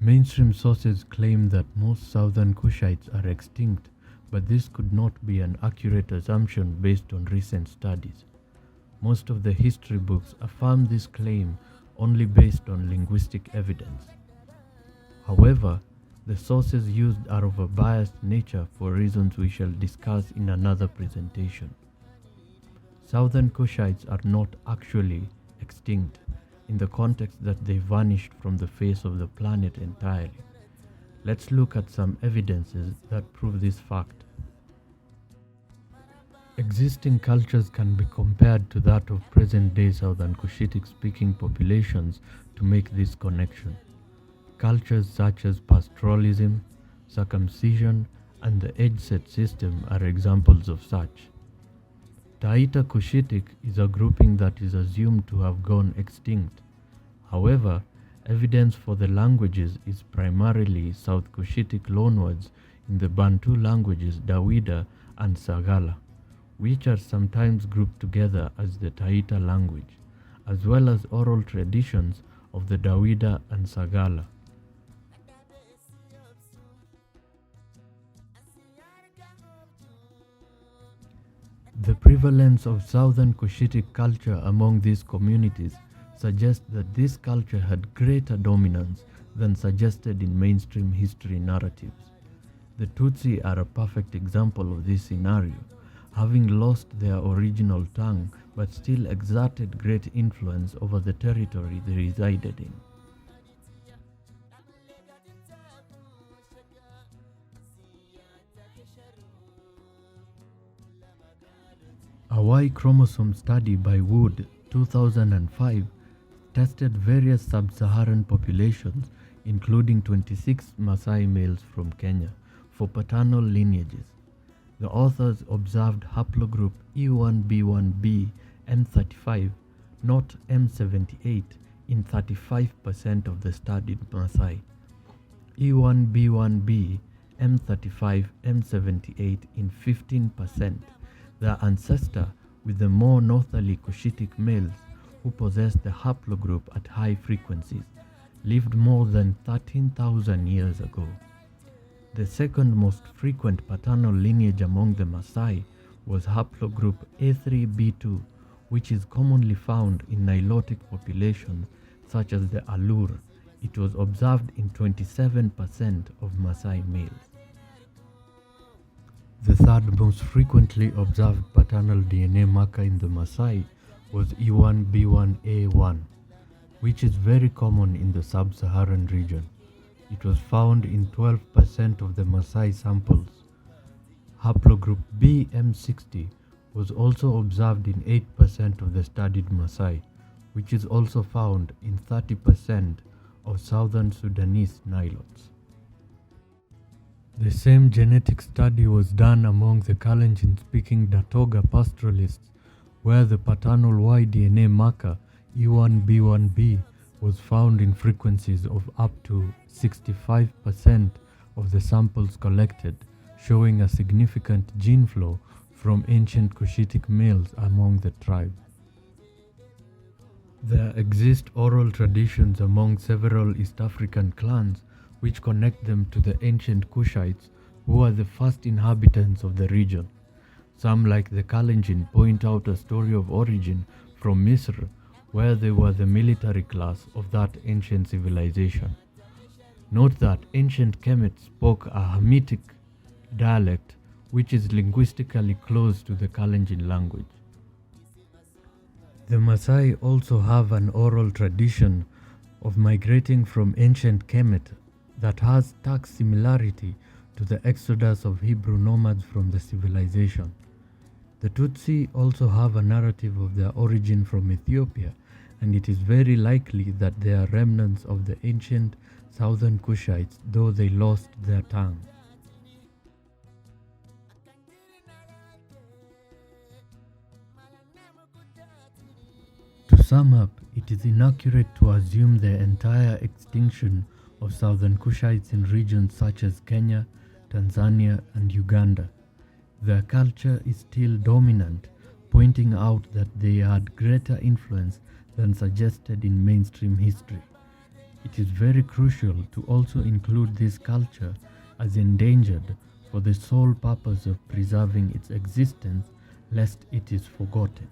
Mainstream sources claim that most Southern Cushites are extinct, but this could not be an accurate assumption based on recent studies. Most of the history books affirm this claim only based on linguistic evidence. However, the sources used are of a biased nature for reasons we shall discuss in another presentation. Southern Cushites are not actually extinct in the context that they vanished from the face of the planet entirely. Let's look at some evidences that prove this fact. Existing cultures can be compared to that of present-day Southern Cushitic-speaking populations to make this connection. Cultures such as pastoralism, circumcision, and the age-set system are examples of such. Taita Cushitic is a grouping that is assumed to have gone extinct. However, evidence for the languages is primarily South Cushitic loanwords in the Bantu languages Dawida and Sagala, which are sometimes grouped together as the Taita language, as well as oral traditions of the Dawida and Sagala. The prevalence of Southern Cushitic culture among these communities suggests that this culture had greater dominance than suggested in mainstream history narratives. The Tutsi are a perfect example of this scenario, having lost their original tongue but still exerted great influence over the territory they resided in. A Y chromosome study by Wood, 2005, tested various sub-Saharan populations, including 26 Maasai males from Kenya, for paternal lineages. The authors observed haplogroup E1b1b M35, not M78, in 35% of the studied Maasai, E1b1b M35 M78 in 15%. Their ancestor with the more northerly Cushitic males who possessed the haplogroup at high frequencies lived more than 13,000 years ago. The second most frequent paternal lineage among the Maasai was haplogroup A3b2, which is commonly found in Nilotic populations such as the Alur. It was observed in 27% of Maasai males. The third most frequently observed paternal DNA marker in the Maasai was E1b1a1, which is very common in the sub-Saharan region. It was found in 12% of the Maasai samples. Haplogroup BM60 was also observed in 8% of the studied Maasai, which is also found in 30% of southern Sudanese Nilots. The same genetic study was done among the Kalenjin-speaking Datoga pastoralists, where the paternal Y-DNA marker E1b1b was found in frequencies of up to 65% of the samples collected, showing a significant gene flow from ancient Cushitic males among the tribe. There exist oral traditions among several East African clans which connect them to the ancient Cushites, who are the first inhabitants of the region. Some, like the Kalenjin, point out a story of origin from Misr, where they were the military class of that ancient civilization. Note that ancient Kemet spoke a Hamitic dialect, which is linguistically close to the Kalenjin language. The Maasai also have an oral tradition of migrating from ancient Kemet that has stark similarity to the exodus of Hebrew nomads from the civilization. The Tutsi also have a narrative of their origin from Ethiopia, and it is very likely that they are remnants of the ancient Southern Cushites, though they lost their tongue. To sum up, it is inaccurate to assume the entire extinction of Southern Cushites in regions such as Kenya, Tanzania, and Uganda. Their culture is still dominant, pointing out that they had greater influence than suggested in mainstream history. It is very crucial to also include this culture as endangered for the sole purpose of preserving its existence lest it is forgotten.